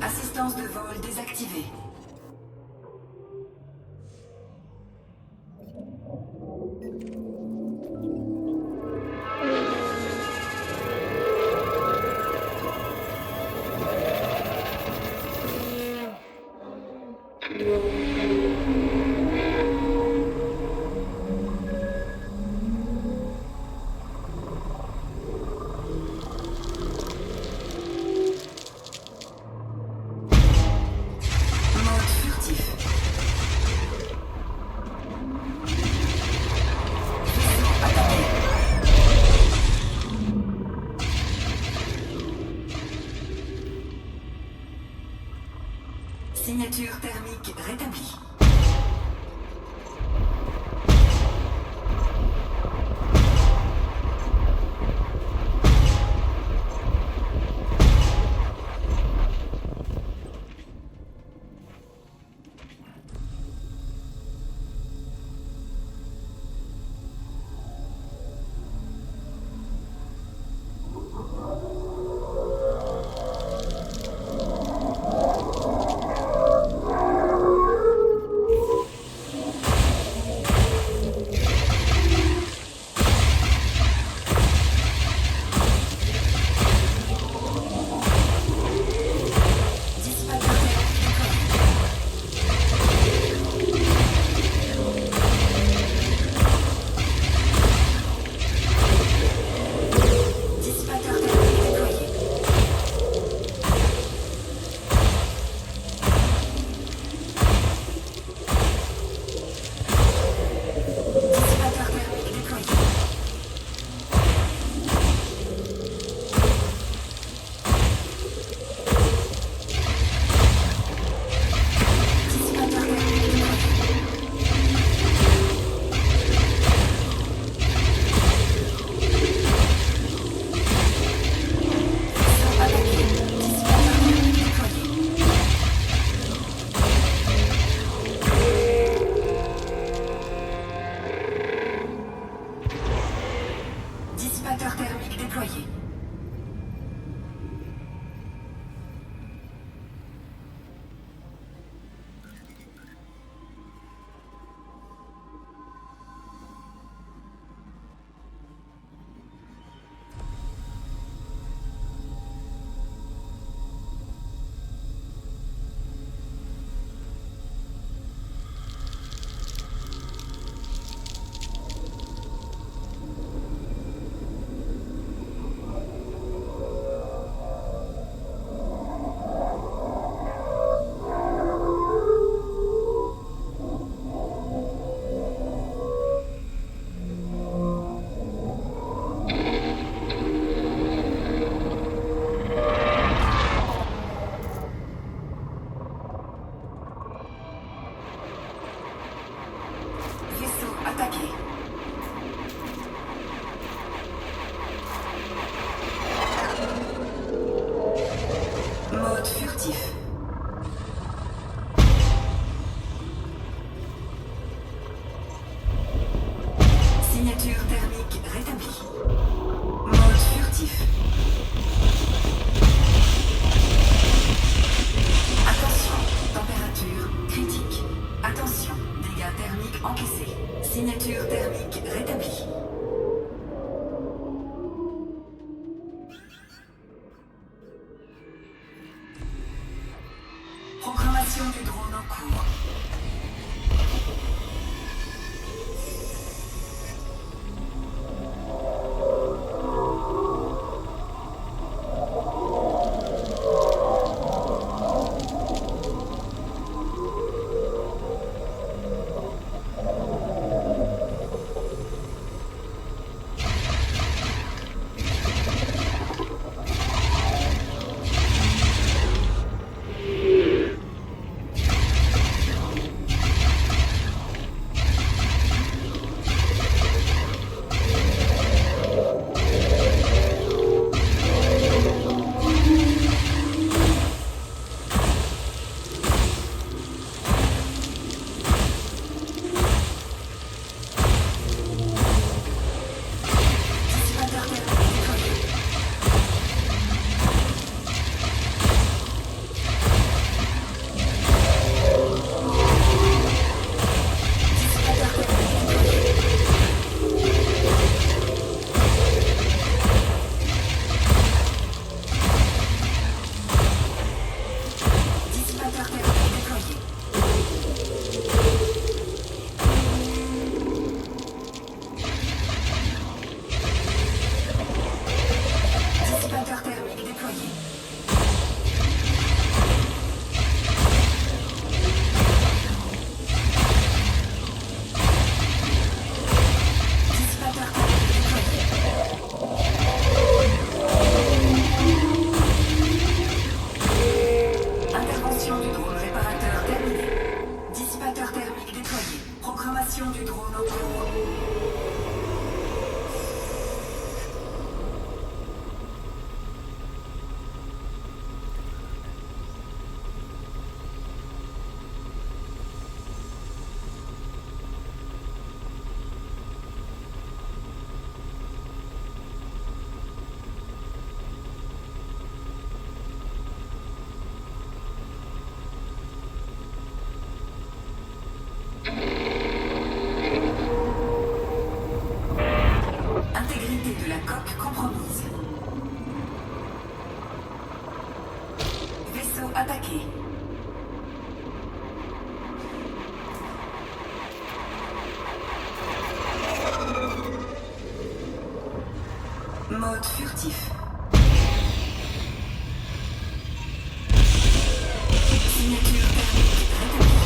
Assistance de vol désactivée. Signature thermique rétablie. Dissipateur thermique déployé. Mode furtif. Signature thermique rétablie. Mode furtif. Attention, température critique. Attention, dégâts thermiques encaissés. Signature thermique rétablie. Programmation du drone en cours. Vaisseau attaqué. Mode furtif. Signature thermique rétablie.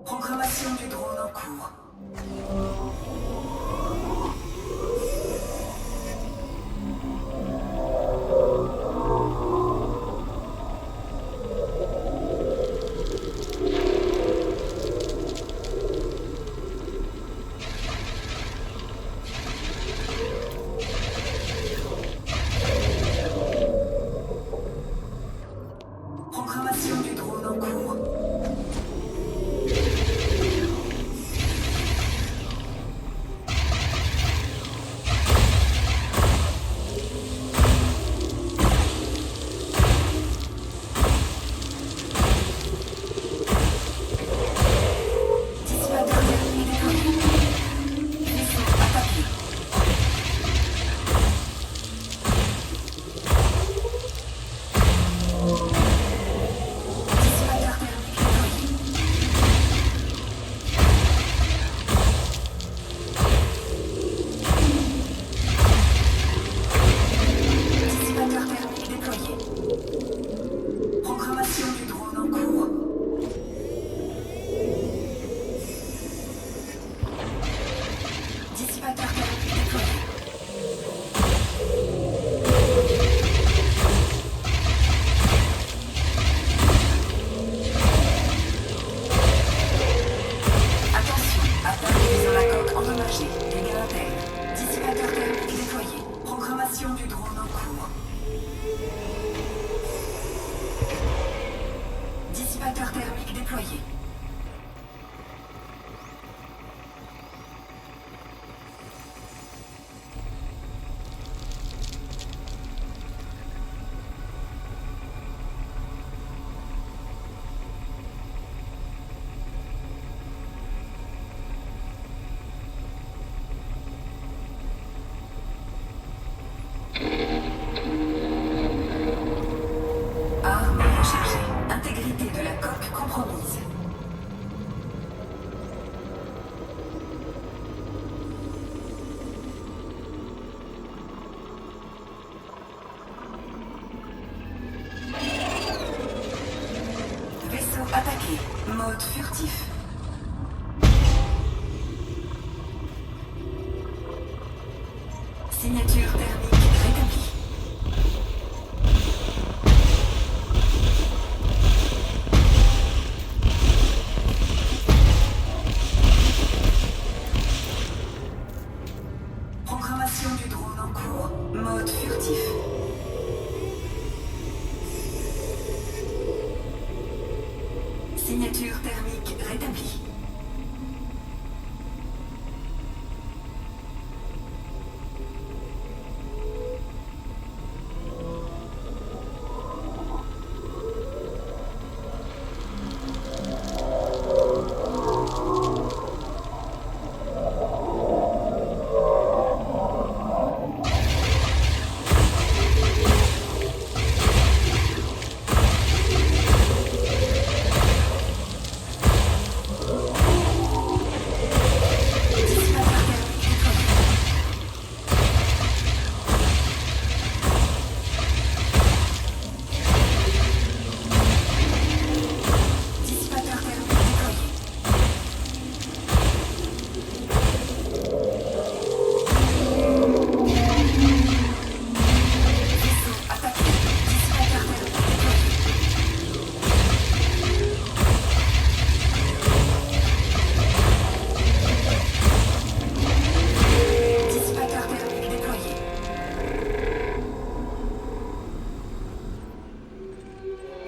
Programmation du drone en cours. Programmation du drone en cours. Dissipateur thermique déployé. Vaisseau attaqué. Dissipateur thermique déployé. Dissipateur thermique déployé. Programmation du drone en cours. Dissipateur thermique déployé. Attention, attaque visant la coque endommagée. Dégâts internes. Dissipateur thermique déployé. Programmation du drone en cours. Dissipateur thermique déployé. Armes rechargées. Intégrité de la coque compromise. Vaisseau attaqué. Mode furtif. Signature thermique rétablie. Programmation du drone en cours. Mode furtif. Signature thermique rétablie.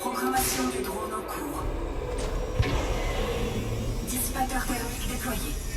Programmation du drone en cours. Dissipateur thermique déployé.